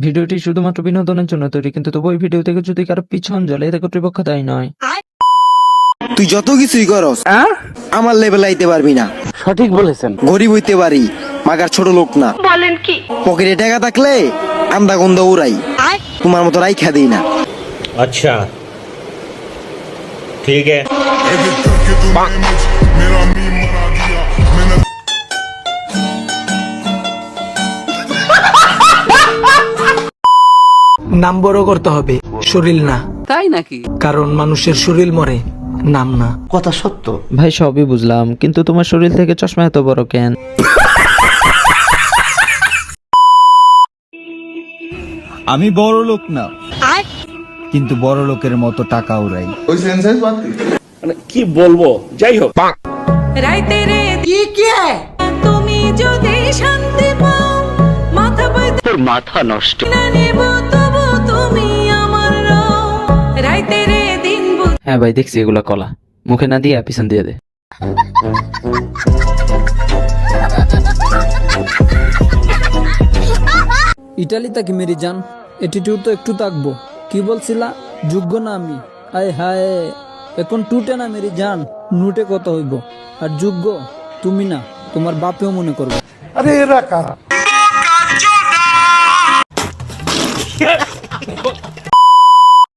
ভিডিওটি শুধুমাত্র বিনোদনের জন্য তৈরি, কিন্তু তবু এই ভিডিও থেকে যদি কারো পিছন জ্বলে এতে কর্তৃপক্ষ দায়ী নয়। তুই যত কিছুই করস আমার লেভেল আইতে পারবি না। সঠিক বলেছেন। গরিব হইতে পারি, মাগার ছোট লোক না। বলেন কি? পকেটে টাকা থাকলে আন্দা গন্ধ উড়াই, তোমার মতো রাইখা দিই না। अच्छा ठीक है। নাম বড় করতে হবে, শরীর না। তাই নাকি? কারণ মানুষের শরীর মরে, নাম না। কথা সত্য। ভাই সবই বুঝলাম, কিন্তু তোমার শরীর থেকে চশমা এত বড় কেন? আমি বড় লোক না, কিন্তু বড় লোকের মতো টাকা উড়াই। মানে কি বলবো, যাই হোক। রাইতে রে কি তুমি যদি শান্তি পাও মাথা পাইতে তোর মাথা নষ্ট। না নেব তবু তুমি আমার রাইতে রে দিন হ্যাঁ ভাই দেখছি এগুলা কলা, মুখে না দিয়ে পিছন দিয়ে দে। ইটালি তাকে মেরি যান, এটিটিউড তো একটু থাকবো। কি বলছিলা? যোগ্য না আমি? আয় হায়, এখন টুটে না মেরি যান, নুটে কত হইব। আর যোগ্য তুমি না, তোমার বাপেও মনে করবে। আরে এরা কারা?